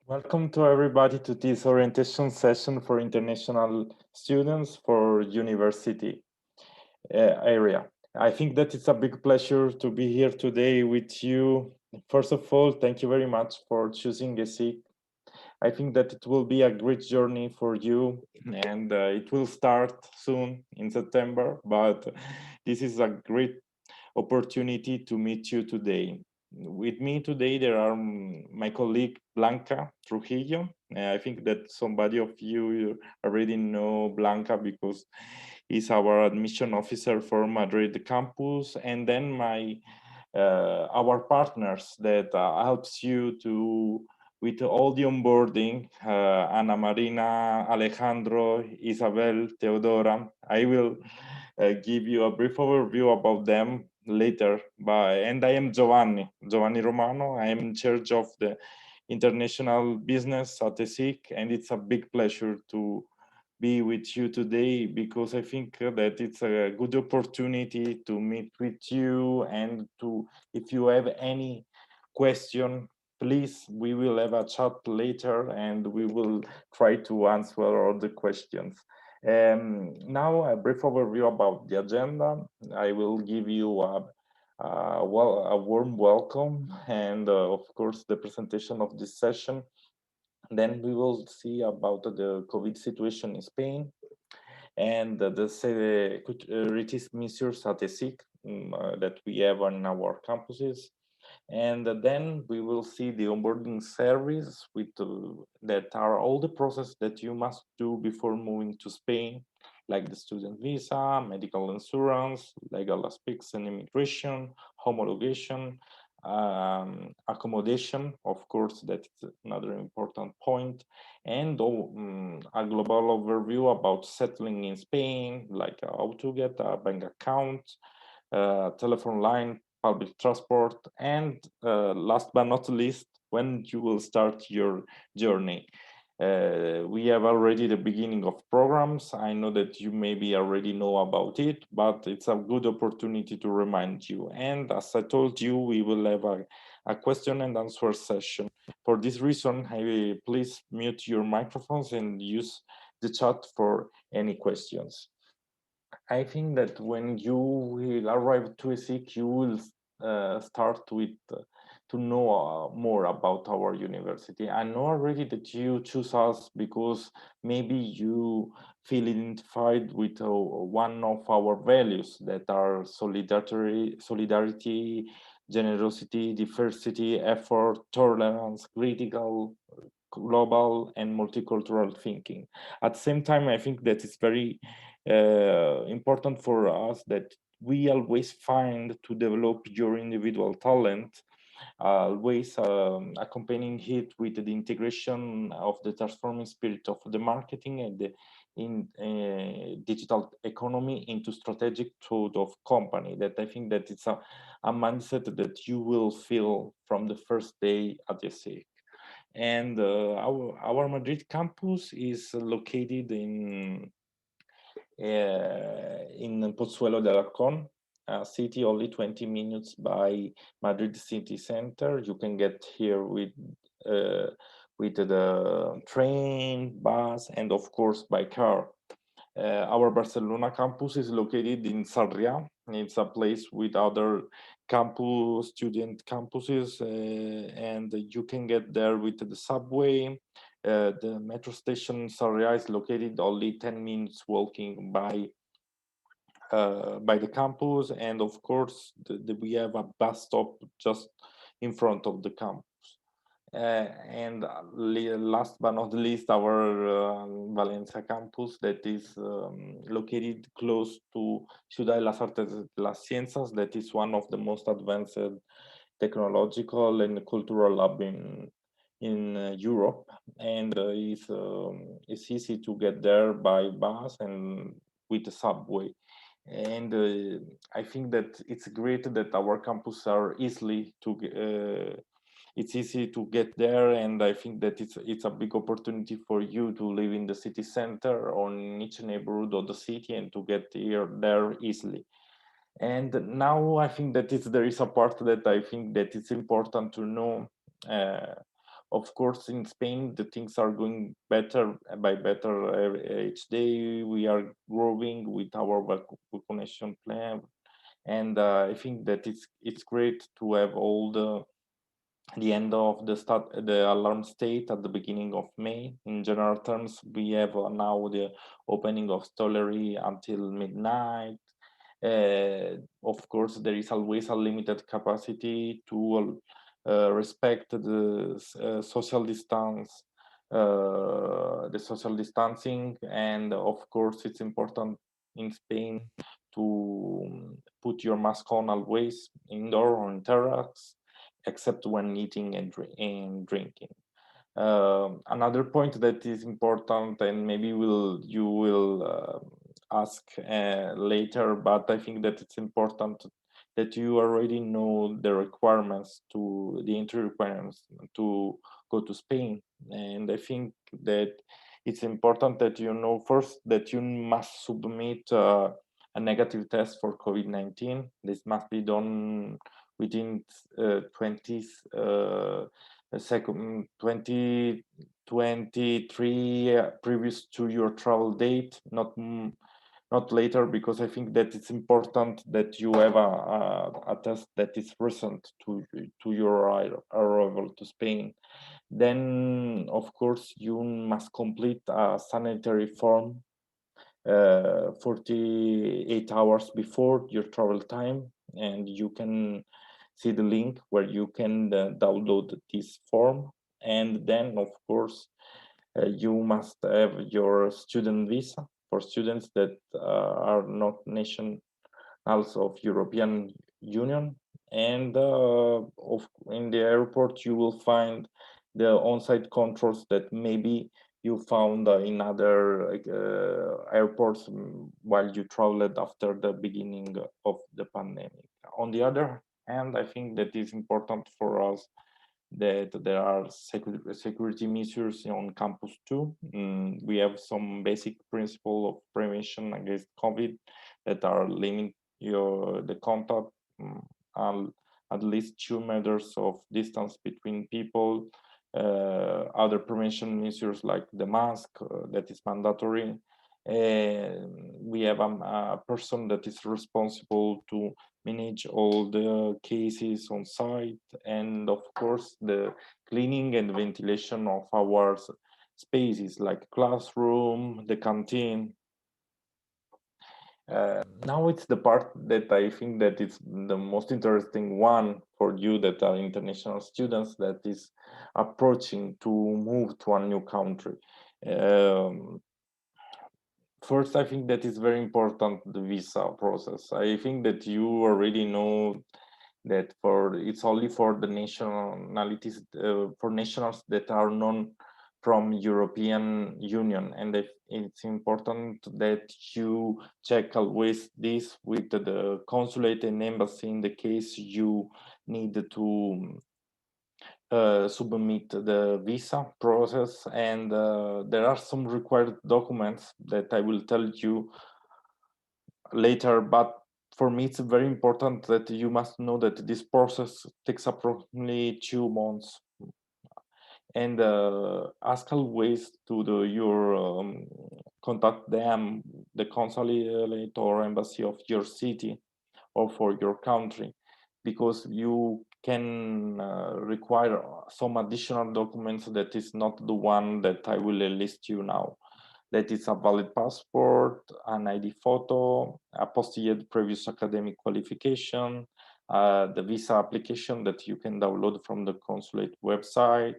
Welcome to everybody to this orientation session for international students for university area. I think that it's a big pleasure to be here today with you. First of all, thank you very much for choosing ESIC. I think that it will be a great journey for you, and it will start soon in September, but this is a great opportunity to meet you today. With me today, there are my colleague Blanca Trujillo. I think that somebody of you already know Blanca because he's our admission officer for Madrid campus, and then our partners that helps you to with all the onboarding, Ana Marina, Alejandro, Isabel, Teodora. I will give you a brief overview about them later. And I am Giovanni Romano. I am in charge of the international business at ESIC, and it's a big pleasure to be with you today because I think that it's a good opportunity to meet with you and to, if you have any question, please, we will have a chat later and we will try to answer all the questions. Now a brief overview about the agenda. I will give you a warm welcome and of course the presentation of this session. Then we will see about the COVID situation in Spain and the security measures at ESIC that we have on our campuses. And then we will see the onboarding service with that are all the process that you must do before moving to Spain, like the student visa, medical insurance, legal aspects and immigration, homologation, accommodation, of course, that's another important point, and a global overview about settling in Spain, like how to get a bank account, telephone line, public transport, and last but not least, when you will start your journey. We have already the beginning of programs. I know that you maybe already know about it, but it's a good opportunity to remind you. And as I told you, we will have a question and answer session. For this reason, please mute your microphones and use the chat for any questions. I think that when you will arrive to ESIC, you will start with to know more about our university. I know already that you choose us because maybe you feel identified with one of our values that are solidarity, generosity, diversity, effort, tolerance, critical, global, and multicultural thinking. At the same time, I think that it's very important for us that we always find to develop your individual talent, always accompanying it with the integration of the transforming spirit of the marketing and the in digital economy into strategic thought of company. That I think that it's a mindset that you will feel from the first day at the SEC. And our Madrid campus is located in Pozuelo de Alarcón, a city only 20 minutes by Madrid city center. You can get here with the train, bus, and of course by car. Our Barcelona campus is located in Sarriá. It's a place with other student campuses, and you can get there with the subway. The metro station Sarriá is located only 10 minutes walking by the campus, and of course we have a bus stop just in front of the campus. And last but not least, our Valencia campus that is located close to Ciudad de las Artes de las Ciencias, that is one of the most advanced technological and cultural lab in Europe, and it's easy to get there by bus and with the subway. And I think that it's great that our campus are easily to it's easy to get there, and I think that it's a big opportunity for you to live in the city center or in each neighborhood of the city and to get here there easily. And now I think that there is a part that I think that it's important to know. Uh, of course, in Spain, the things are going better by better each day. We are growing with our vaccination plan, and I think that it's great to have all the end of the alarm state at the beginning of May. In general terms, we have now the opening of Stollery until midnight. Of course, there is always a limited capacity to respect social distance, the social distancing, and of course, it's important in Spain to put your mask on always, indoor or in terrace, except when eating and drinking. Another point that is important, and maybe you will ask later, but I think that it's important that you already know the requirements, to the entry requirements to go to Spain. And I think that it's important that you know first that you must submit a negative test for COVID-19. This must be done within 2023 previous to your travel date, not later, because I think that it's important that you have a test that is recent to your arrival to Spain. Then, of course, you must complete a sanitary form 48 hours before your travel time, and you can see the link where you can download this form. And then, of course, you must have your student visa for students that are not nationals of European Union. And in the airport, you will find the on-site controls that maybe you found in other airports while you traveled after the beginning of the pandemic. On the other hand, I think that is important for us that there are security measures on campus too. We have some basic principle of prevention against COVID that are limit the contact, and at least 2 meters of distance between people. Other prevention measures like the mask that is mandatory. We have a person that is responsible to manage all the cases on site, and of course the cleaning and ventilation of our spaces like classroom, the canteen. Now it's the part that I think that it's the most interesting one for you that are international students that is approaching to move to a new country. First, I think that is very important, the visa process. I think that you already know that it's only for the nationalities, for nationals that are non from European Union, and it's important that you check always this with the consulate and embassy in the case you need to submit the visa process. And there are some required documents that I will tell you later, but for me it's very important that you must know that this process takes approximately 2 months. And ask always to your contact them, the consulate or embassy of your city or for your country, because you can require some additional documents that is not the one that I will list you now. That is a valid passport, an ID photo, a postilled previous academic qualification, the visa application that you can download from the consulate website,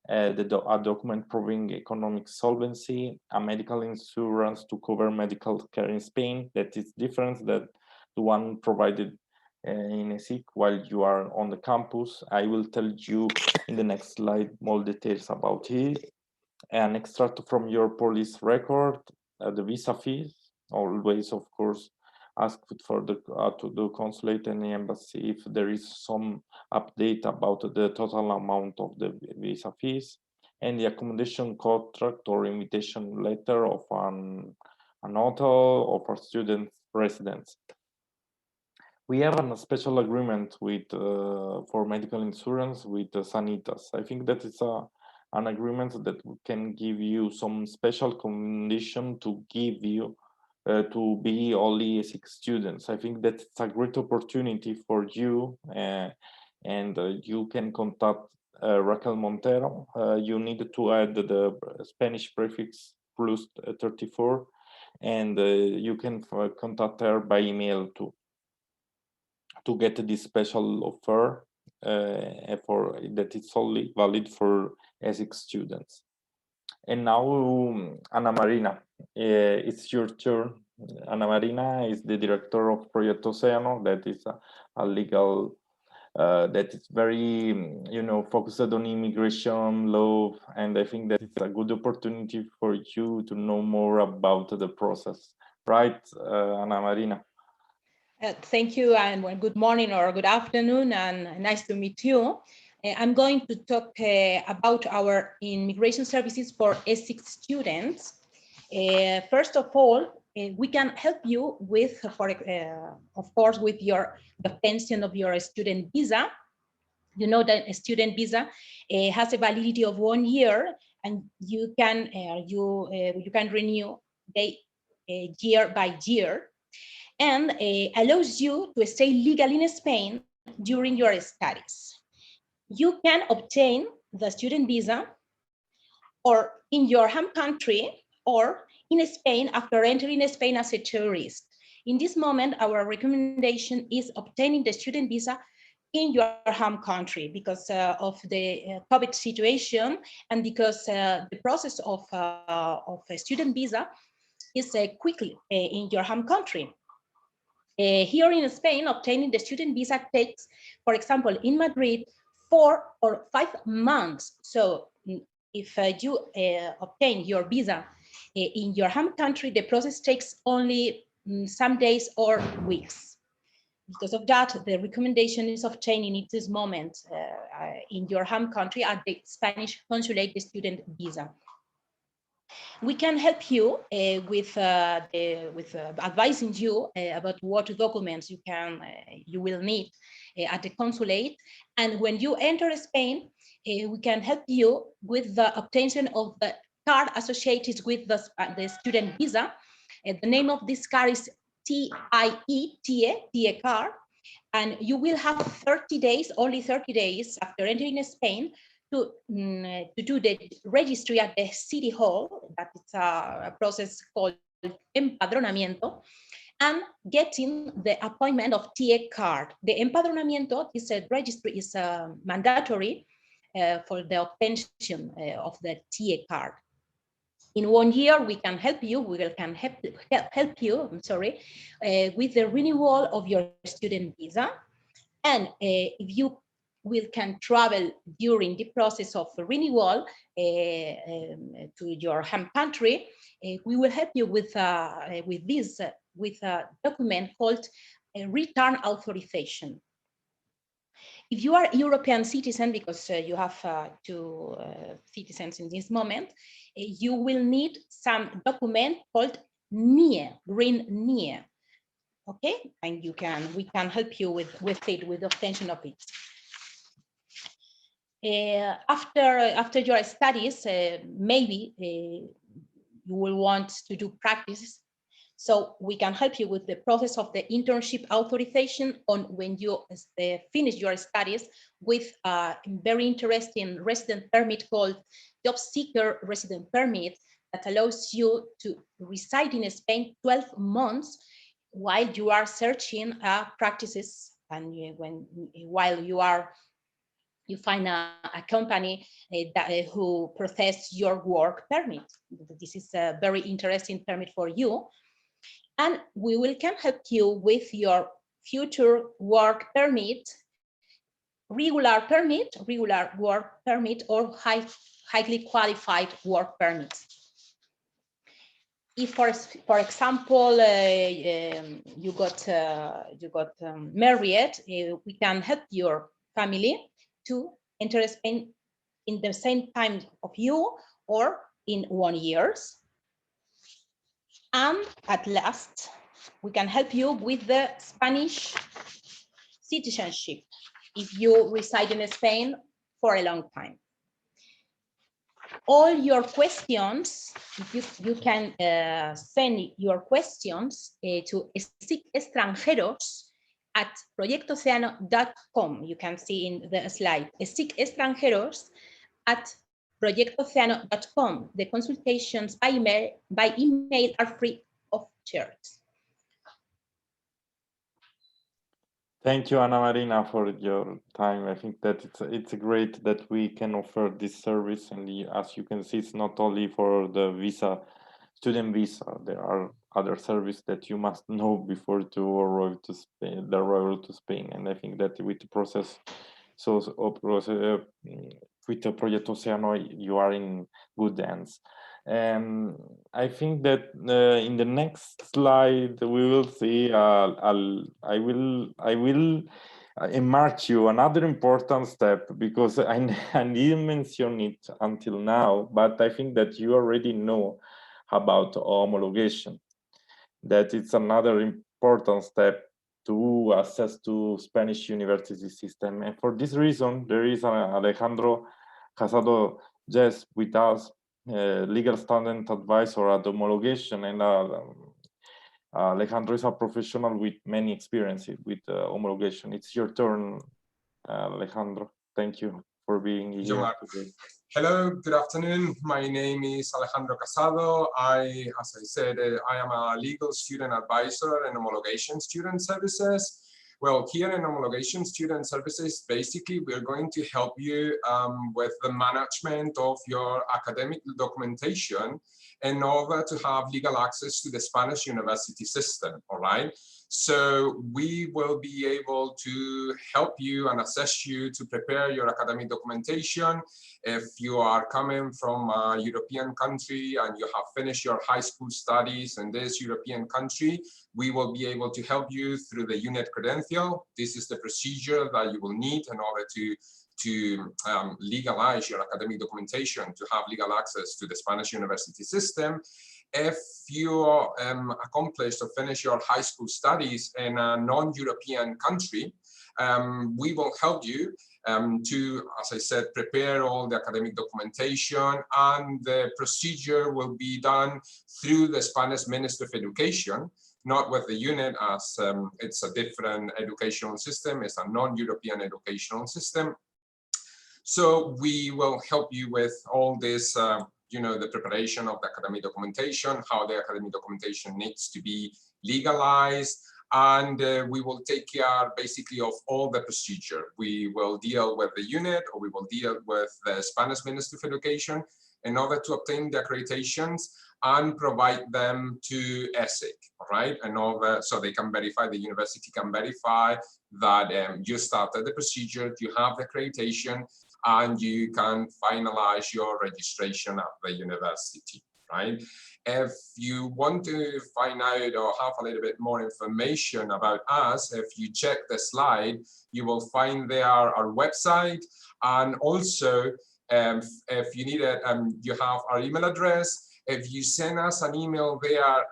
a document proving economic solvency, a medical insurance to cover medical care in Spain that is different than the one provided in ESIC while you are on the campus. I will tell you in the next slide more details about it. An extract from your police record, the visa fees, always, of course, ask for to the consulate and the embassy if there is some update about the total amount of the visa fees, and the accommodation contract or invitation letter of an hotel or for student residents. we have a special agreement with for medical insurance with Sanitas. I think that it's an agreement that can give you some special condition to give you to be only ESIC students. I think that it's a great opportunity for you, and you can contact Raquel Montero. You need to add the Spanish prefix plus 34, and you can contact her by email too, to get this special offer for that it's only valid for ESIC students. And now, Ana Marina, it's your turn. Ana Marina is the director of Proyecto Océano, that is a legal that is very, focused on immigration law, and I think that it's a good opportunity for you to know more about the process, right, Ana Marina? Thank you, and well, good morning or good afternoon, and nice to meet you. I'm going to talk about our immigration services for ESIC students. First of all, we can help you with, of course, with the obtention of your student visa. You know that a student visa has a validity of 1 year, and you can renew the year by year, and allows you to stay legally in Spain during your studies. You can obtain the student visa or in your home country or in Spain after entering Spain as a tourist. In this moment, our recommendation is obtaining the student visa in your home country because of the COVID situation, and because the process of a student visa is quickly in your home country. Here in Spain, obtaining the student visa takes, for example, in Madrid, 4 or 5 months. So if you obtain your visa in your home country, the process takes only some days or weeks. Because of that, the recommendation is obtaining at this moment in your home country at the Spanish consulate the student visa. We can help you with advising you about what documents you will need at the consulate. And when you enter Spain, we can help you with the obtention of the card associated with the student visa. The name of this card is TIE card, and you will have 30 days, only 30 days after entering Spain, to do the registry at the city hall. That is a process called empadronamiento, and getting the appointment of TIE card. The empadronamiento is a registry, is mandatory for the obtention of the TIE card. In 1 year, we can help you. We can help you. I'm sorry, with the renewal of your student visa, and if you can travel during the process of renewal to your home country, we will help you with a document called a return authorization. If you are a European citizen, because you have 2 citizens in this moment, you will need some document called NIE, green NIE. Okay, and we can help you with it, with the obtention of it. After your studies, maybe you will want to do practice. So we can help you with the process of the internship authorization on when you finish your studies, with a very interesting resident permit called job seeker resident permit that allows you to reside in Spain 12 months while you are searching practices, and while you find a company who process your work permit. This is a very interesting permit for you. And we can help you with your future work permit, regular work permit, or highly qualified work permit. If, for example, you got married, we can help your family to enter Spain in the same time of you, or in 1 year. And at last, we can help you with the Spanish citizenship if you reside in Spain for a long time. All your questions, you can send your questions to esic@proyectoceano.com. You can see in the slide, esic@proyectoceano.com. The consultations by email are free of charge. Thank you, Ana Marina, for your time. I think that it's great that we can offer this service, and as you can see, it's not only for the visa, student visa. There are other services that you must know before to arrive to Spain, the arrival to Spain. And I think that with the process, with the Project Oceano, you are in good hands. I think that in the next slide we will see. I will emark you another important step, because I didn't mention it until now, but I think that you already know about homologation. That it's another important step to access to Spanish university system, and for this reason, there is Alejandro Casado just with us, legal student advisor at homologation, and Alejandro is a professional with many experiences with homologation. It's your turn, Alejandro. Thank you for being here today. Hello, good afternoon. My name is Alejandro Casado. As I said, I am a legal student advisor in homologation student services. Well, here in homologation student services, basically, we're going to help you with the management of your academic documentation in order to have legal access to the Spanish university system, all right? So we will be able to help you and assess you to prepare your academic documentation. If you are coming from a European country and you have finished your high school studies in this European country, we will be able to help you through the unit credential. This is the procedure that you will need in order to legalize your academic documentation, to have legal access to the Spanish university system. If you accomplish or finish your high school studies in a non-European country, we will help you to, as I said, prepare all the academic documentation, and the procedure will be done through the Spanish Ministry of Education, not with the unit, as it's a different educational system, it's a non-European educational system. So we will help you with all this, the preparation of the academic documentation, how the academic documentation needs to be legalized, and we will take care basically of all the procedure. We will deal with the unit, or we will deal with the Spanish Ministry of Education in order to obtain the accreditations and provide them to ESIC, right? In order so they can verify, the university can verify that you started the procedure, you have the accreditation, and you can finalize your registration at the university, right? If you want to find out or have a little bit more information about us, if you check the slide, you will find there our website, and also if you need it, you have our email address. If you send us an email there,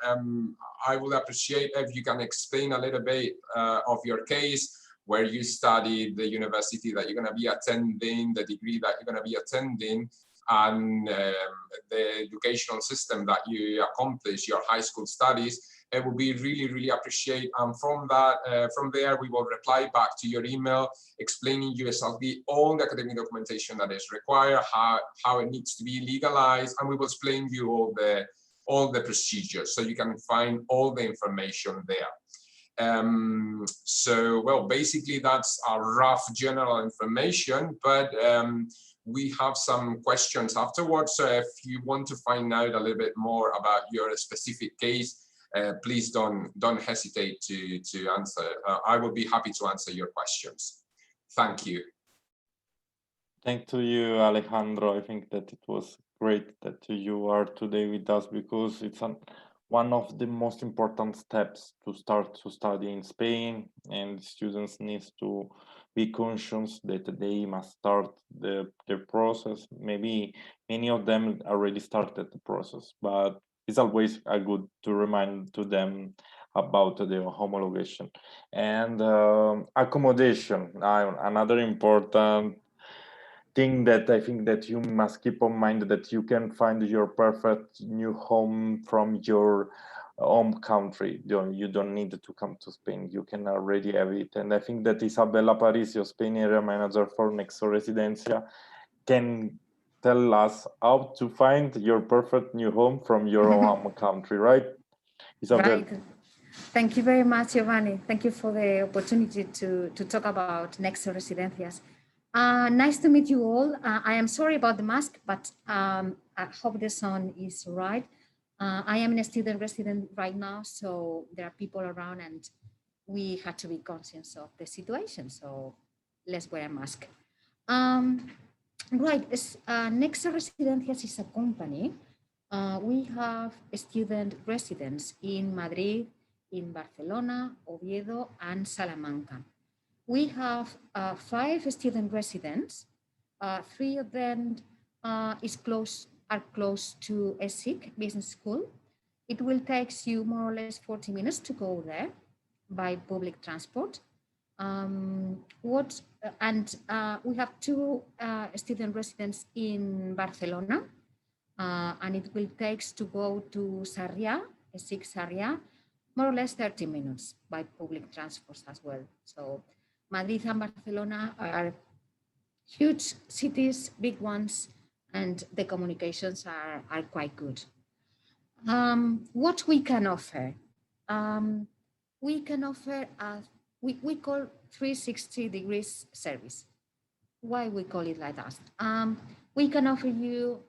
I would appreciate if you can explain a little bit of your case, where you studied, the university that you're going to be attending, the degree that you're going to be attending, and the educational system that you accomplish, your high school studies. It would be really, really appreciated. And from there, we will reply back to your email, explaining you exactly all the academic documentation that is required, how it needs to be legalized, and we will explain you all the procedures, so you can find all the information there. So, well, basically that's a rough general information, but we have some questions afterwards. So if you want to find out a little bit more about your specific case, please don't hesitate to answer. I will be happy to answer your questions. Thank you. Thank to you, Alejandro. I think that it was great that you are today with us, because it's one of the most important steps to start to study in Spain, and students need to be conscious that they must start the process. Maybe many of them already started the process, but it's always good to remind to them about the homologation. And accommodation, another important thing that I think that you must keep in mind, that you can find your perfect new home from your home country. You don't need to come to Spain. You can already have it. And I think that Isabella Parisio, Spain area manager for Nexo Residencia, can tell us how to find your perfect new home from your home country, right, Isabel? Right. Thank you very much, Giovanni. Thank you for the opportunity to talk about Nexo Residencias. Nice to meet you all. I am sorry about the mask, but I hope the sound is right. I am a student resident right now, so there are people around and we had to be conscious of the situation. So let's wear a mask. Right, Nexo Residencias is a company. We have student residents in Madrid, in Barcelona, Oviedo, and Salamanca. We have 5 student residents. 3 of them are close to ESIC Business School. It will take you more or less 40 minutes to go there by public transport. We have 2 student residents in Barcelona, and it will take to go to Sarriá, ESIC Sarriá, more or less 30 minutes by public transport as well. So Madrid and Barcelona are huge cities, big ones, and the communications are quite good. What we can offer? We can offer we call 360 degrees service. Why we call it like that? We can offer you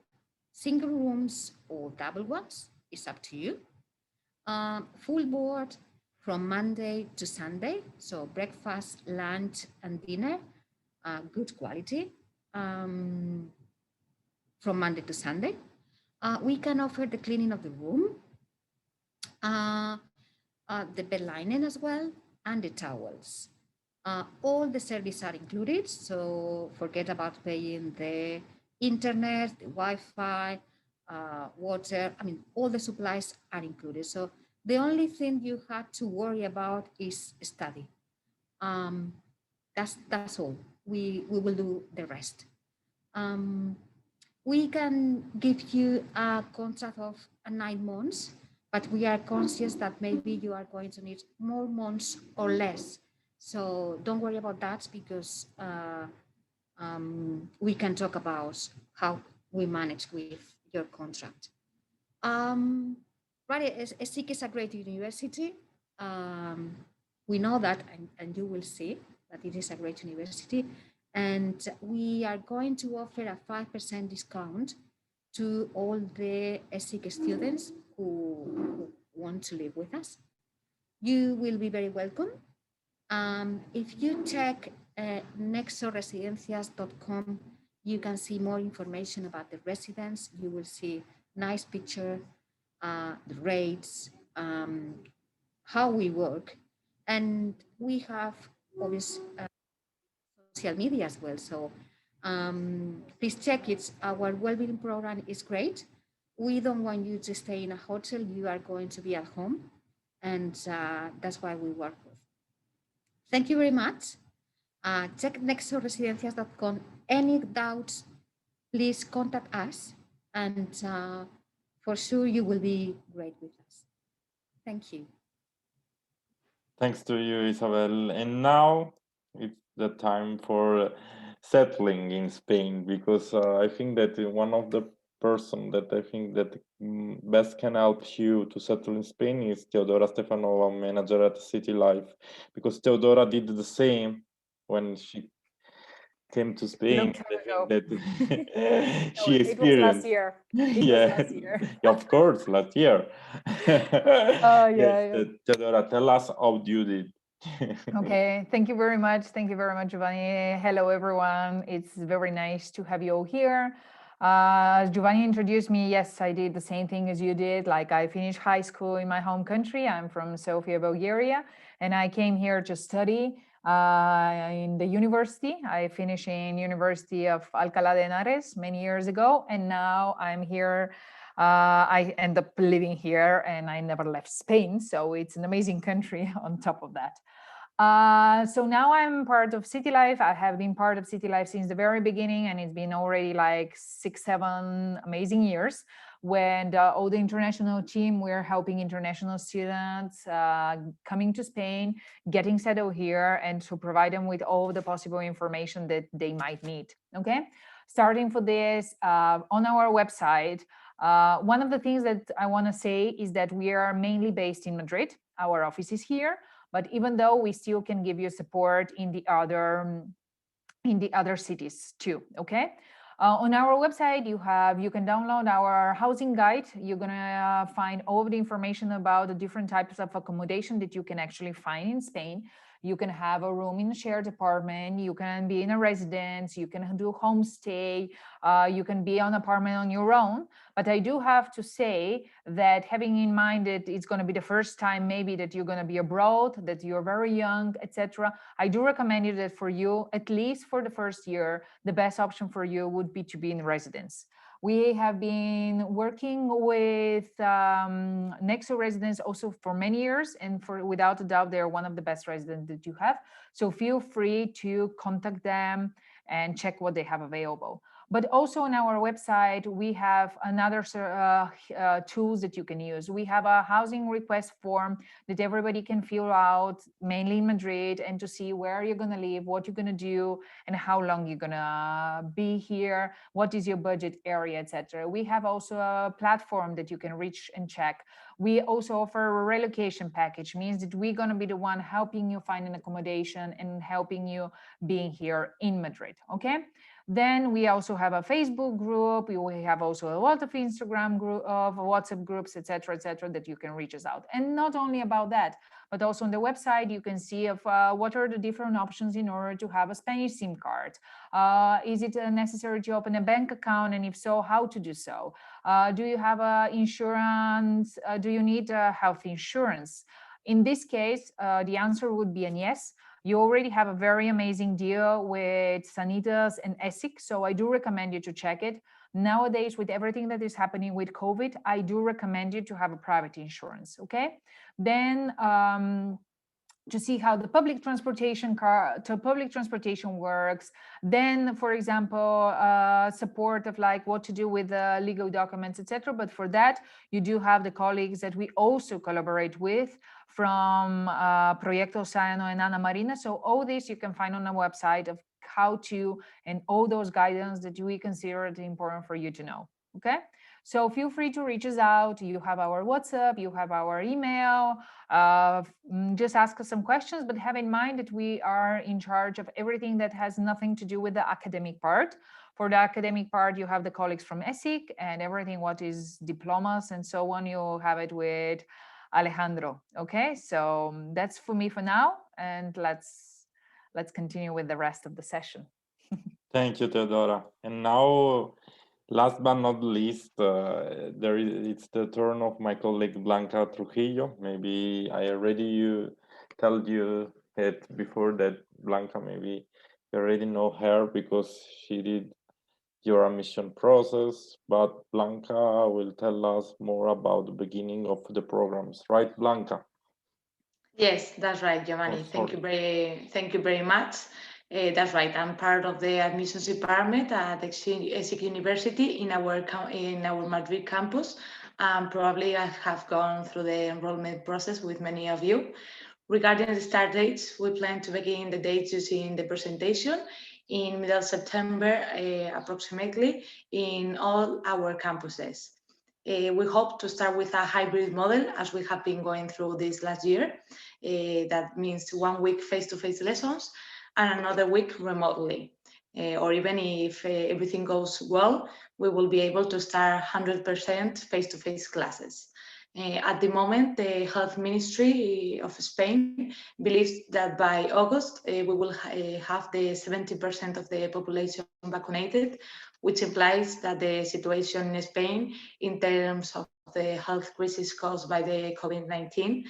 single rooms or double ones, it's up to you. Full board from Monday to Sunday, so breakfast, lunch, and dinner, good quality from Monday to Sunday. We can offer the cleaning of the room, the bed linen as well, and the towels. All the services are included, so forget about paying the internet, the Wi-Fi, water. I mean, all the supplies are included. So the only thing you have to worry about is study. That's all. We will do the rest. We can give you a contract of 9 months, but we are conscious that maybe you are going to need more months or less. So don't worry about that, because we can talk about how we manage with your contract. Right, ESIC is a great university. We know that, and you will see that it is a great university. And we are going to offer a 5% discount to all the ESIC students who want to live with us. You will be very welcome. If you check nexoresidencias.com, you can see more information about the residents. You will see nice picture, the rates, how we work. And we have obviously social media as well. So please check it. Our well-being program is great. We don't want you to stay in a hotel. You are going to be at home. And that's why we work with. Thank you very much. Check nexoresidencias.com. Any doubts, please contact us. And for sure, you will be great with us. Thank you. Thanks to you, Isabel. And now it's the time for settling in Spain, because I think that one of the person that I think that best can help you to settle in Spain is Teodora Stefanova, manager at City Life, because Teodora did the same when she came to Spain. I think that she experienced. It was last year. Yeah, of course, last year. Yeah. Teodora, tell us how you did. Okay, thank you very much. Thank you very much, Giovanni. Hello, everyone. It's very nice to have you all here. As Giovanni introduced me, yes, I did the same thing as you did. Like, I finished high school in my home country. I'm from Sofia, Bulgaria, and I came here to study in the university. I finished in University of Alcalá de Henares many years ago, and now I'm here I end up living here and I never left Spain. So it's an amazing country on top of that. So now I'm part of City Life. I have been part of City Life since the very beginning, and it's been already like 6-7 amazing years. When all the international team, we're helping international students coming to Spain, getting settled here, and to provide them with all the possible information that they might need. Okay, starting for this on our website. One of the things that I want to say is that we are mainly based in Madrid. Our office is here. But even though we still can give you support in the other cities too, okay? On our website, you can download our housing guide. You're gonna find all of the information about the different types of accommodation that you can actually find in Spain. You can have a room in a shared apartment. You can be in a residence. You can do homestay. You can be on an apartment on your own. But I do have to say that having in mind that it's going to be the first time maybe that you're going to be abroad, that you're very young, etc. I do recommend you that for you, at least for the first year, the best option for you would be to be in residence. We have been working with Nexo residents also for many years, and without a doubt, they're one of the best residents that you have. So feel free to contact them and check what they have available. But also on our website, we have another tools that you can use. We have a housing request form that everybody can fill out, mainly in Madrid, and to see where you're going to live, what you're going to do, and how long you're going to be here, what is your budget area, etc. We have also a platform that you can reach and check. We also offer a relocation package, means that we're going to be the one helping you find an accommodation and helping you being here in Madrid, okay? Then we also have a Facebook group. We have also a lot of Instagram group, of WhatsApp groups, etc., that you can reach us out. And not only about that, but also on the website, you can see of what are the different options in order to have a Spanish SIM card. Is it necessary to open a bank account? And if so, how to do so? Do you have insurance? Do you need health insurance? In this case, the answer would be a yes. You already have a very amazing deal with Sanitas and esic, so I do recommend you to check it. Nowadays, with everything that is happening with COVID, I do recommend you to have a private insurance, okay? Then to see how the public transportation works. Then, for example, support of like what to do with legal documents, etc. But for that, you do have the colleagues that we also collaborate with from Proyecto Océano and Ana Marina. So all this you can find on the website of how to, and all those guidance that we consider it important for you to know, okay? So feel free to reach us out. You have our WhatsApp, you have our email. Just ask us some questions, but have in mind that we are in charge of everything that has nothing to do with the academic part. For the academic part, you have the colleagues from esic, and everything what is diplomas and so on, you'll have it with Alejandro. Okay, so that's for me for now, and let's continue with the rest of the session. Thank you, Teodora. And now, last but not least, it's the turn of my colleague Blanca Trujillo. Maybe I already told you it before that Blanca, maybe you already know her because she did your admission process, but Blanca will tell us more about the beginning of the programs, right, Blanca? Yes, that's right, Giovanni. Thank you very much. That's right. I'm part of the admissions department at esic University in our Madrid campus. Probably I have gone through the enrollment process with many of you. Regarding the start dates, we plan to begin the dates using the presentation in middle September, approximately, in all our campuses. We hope to start with a hybrid model as we have been going through this last year. That means 1 week face-to-face lessons and another week remotely. Or even if everything goes well, we will be able to start 100% face-to-face classes. At the moment, the Health Ministry of Spain believes that by August, we will have the 70% of the population vaccinated, which implies that the situation in Spain in terms of the health crisis caused by the COVID-19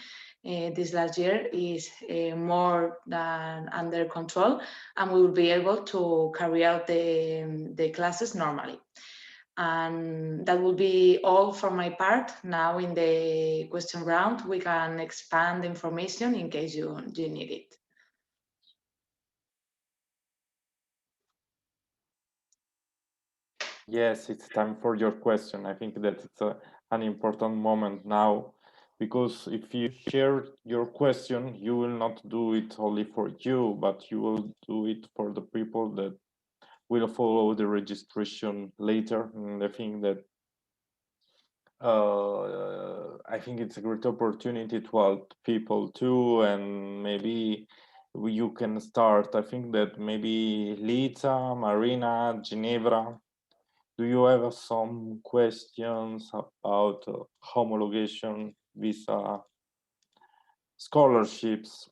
this last year is more than under control, and we will be able to carry out the classes normally. And that will be all for my part. Now in the question round, we can expand the information in case you need it. Yes, it's time for your question. I think that it's an important moment now, because if you share your question, you will not do it only for you, but you will do it for the people that will follow the registration later. And I think it's a great opportunity to help people too, and maybe you can start. I think that maybe Lita, Marina, Ginevra, do you have some questions about homologation, visa, scholarships,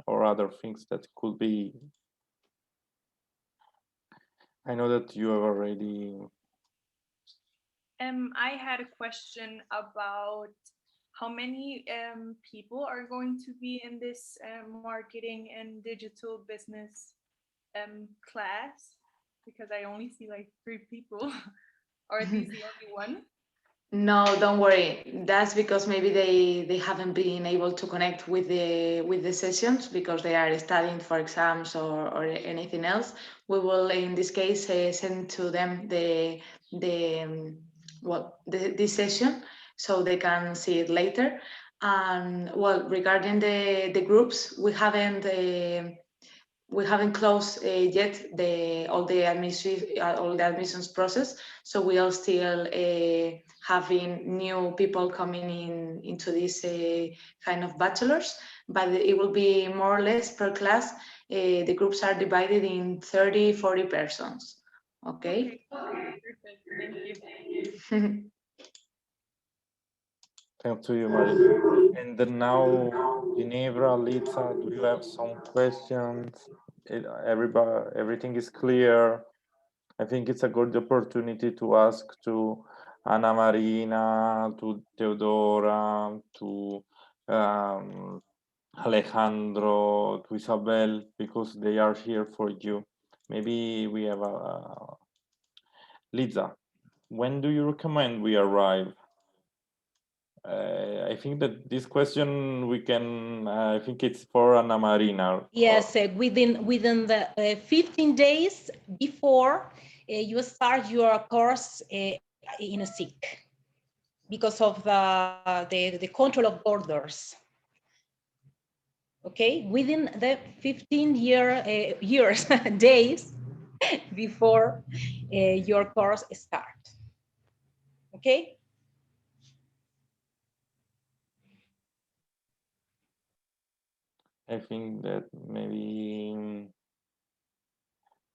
or other things that could be? I know that you have already. I had a question about how many people are going to be in this marketing and digital business class, because I only see like 3 people. Are these the only one? No, don't worry. That's because maybe they haven't been able to connect with the sessions because they are studying for exams or anything else. We will, in this case, send to them this session so they can see it later. And well, regarding the groups, we haven't closed yet all the admissions process, so we are still having new people coming into this kind of bachelors, but it will be more or less per class. The groups are divided in 30-40 persons. Okay. Perfect. Thank you. Thank you, Maria. And then now, Ginevra, Lisa, do you have some questions? Everything is clear. I think it's a good opportunity to ask to Ana Marina, to Teodora, to Alejandro, to Isabel, because they are here for you. Maybe we have Lisa, when do you recommend we arrive? I think that this question we can, I think it's for Ana Marina. Yes, within the 15 days before you start your course in a SIC, because of the control of borders. Okay, within the 15 years days before your course starts. Okay. I think that maybe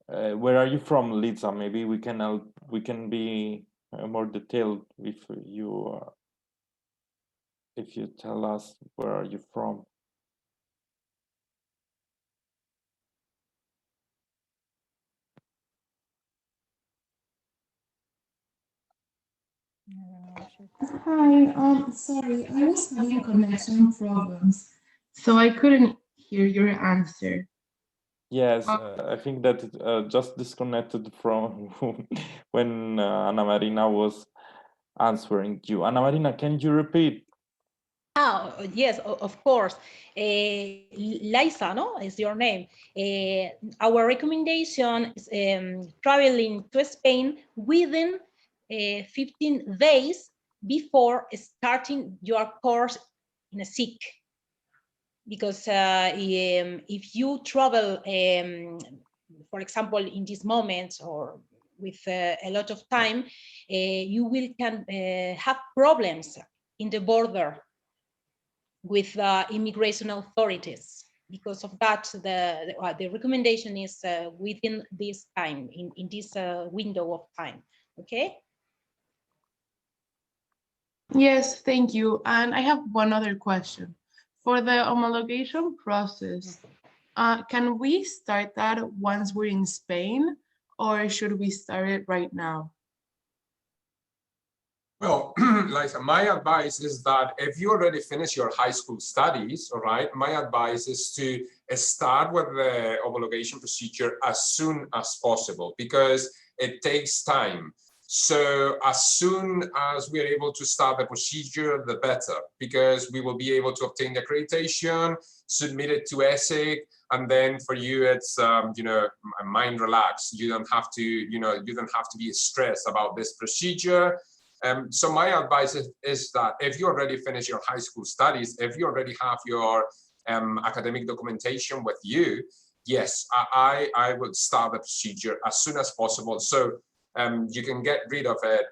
where are you from, Lisa? Maybe we can be more detailed if you tell us where are you from. Hi, sorry, I was having connection problems, so I couldn't hear your answer. Yes, I think that it just disconnected from when Ana Marina was answering you. Ana Marina, can you repeat? Oh, yes, of course. Liza, no, is your name. Our recommendation is traveling to Spain within 15 days before starting your course in a SIC. Because if you travel, for example, in this moment or with a lot of time, you will have problems in the border with immigration authorities. Because of that, the recommendation is within this time, in this window of time. Okay. Yes, thank you. And I have one other question. For the homologation process, can we start that once we're in Spain, or should we start it right now? Well, Liza, my advice is that if you already finished your high school studies, all right, my advice is to start with the homologation procedure as soon as possible, because it takes time. So as soon as we are able to start the procedure, the better, because we will be able to obtain the accreditation, submit it to ESIC, and then for you, it's you know, mind relaxed. You don't have to, you know, you don't have to be stressed about this procedure. So my advice is that if you already finished your high school studies, if you already have your academic documentation with you, yes, I would start the procedure as soon as possible. So you can get rid of it,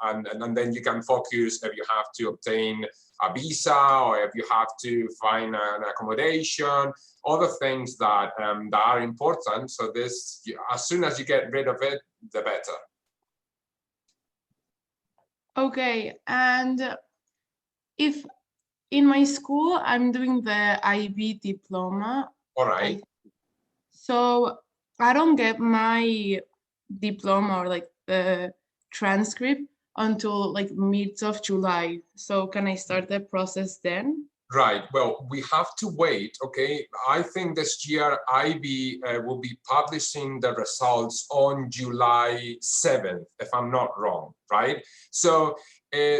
and then you can focus if you have to obtain a visa or if you have to find an accommodation, other things that, that are important. So this, as soon as you get rid of it, the better. Okay, and if in my school I'm doing the IB diploma, All right. So I don't get my diploma or like the transcript until like mid of July. So can I start the process then? Right. Well, we have to wait. Okay. I think this year IB will be publishing the results on July 7th, if I'm not wrong. Right. So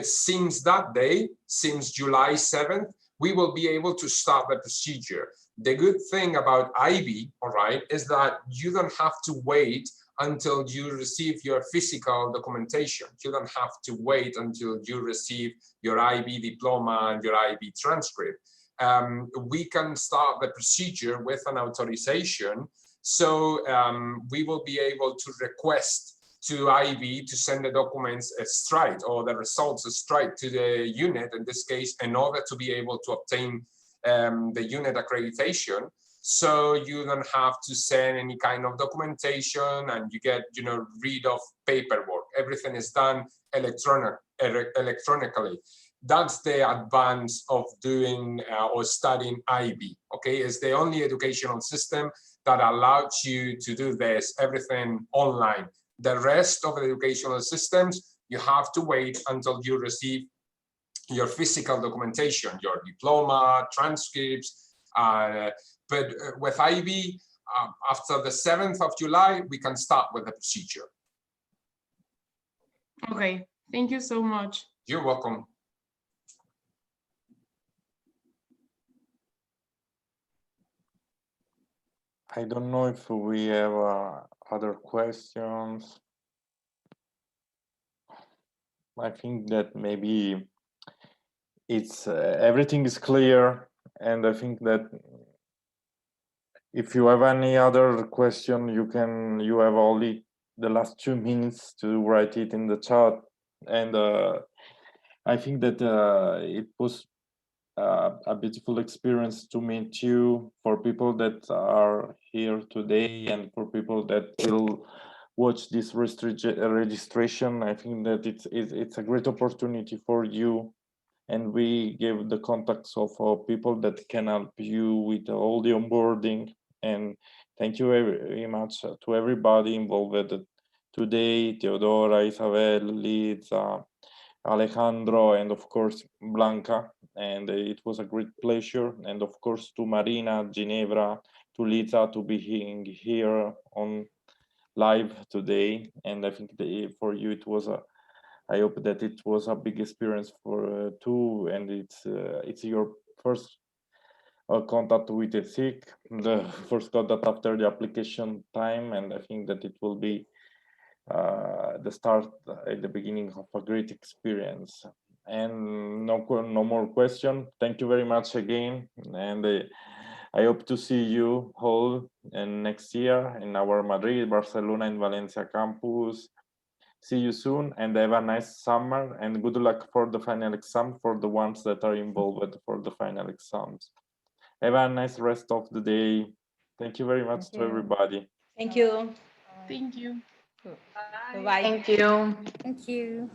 since that day, since July 7th, we will be able to start the procedure. The good thing about IB, all right, is that you don't have to wait until you receive your physical documentation. You don't have to wait until you receive your IB diploma and your IB transcript. We can start the procedure with an authorization. So we will be able to request to IB to send the documents straight, or the results straight to the unit, in this case, in order to be able to obtain the unit accreditation. So you don't have to send any kind of documentation, and you get, you know, rid of paperwork. Everything is done electronically. That's the advance of doing or studying IB. Okay, it's the only educational system that allows you to do this, everything online. The rest of the educational systems, you have to wait until you receive your physical documentation, your diploma, transcripts. But with IB, after the 7th of July, we can start with the procedure. Okay, thank you so much. You're welcome. I don't know if we have other questions. I think that maybe it's everything is clear, and I think that if you have any other question, you have only the last 2 minutes to write it in the chat. And I think that it was a beautiful experience to meet you, for people that are here today and for people that will watch this registration. I think that it's a great opportunity for you, and we give the contacts of people that can help you with all the onboarding. And thank you very much to everybody involved today: Teodora, Isabel, Liz, Alejandro, and of course Blanca. And it was a great pleasure. And of course to Marina, Ginevra, to Liza, to be here on live today. And I think for you it was I hope that it was a big experience for too, and it's your first contact with ESIC, the first contact after the application time, and I think that it will be the start at the beginning of a great experience. And no more question. Thank you very much again, and I hope to see you all next year in our Madrid, Barcelona, and Valencia campus. See you soon, and have a nice summer, and good luck for the final exam for the ones that are involved for the final exams. Have a nice rest of the day. Thank you very much to everybody. Thank you. Thank you. Bye. Thank you. Thank you.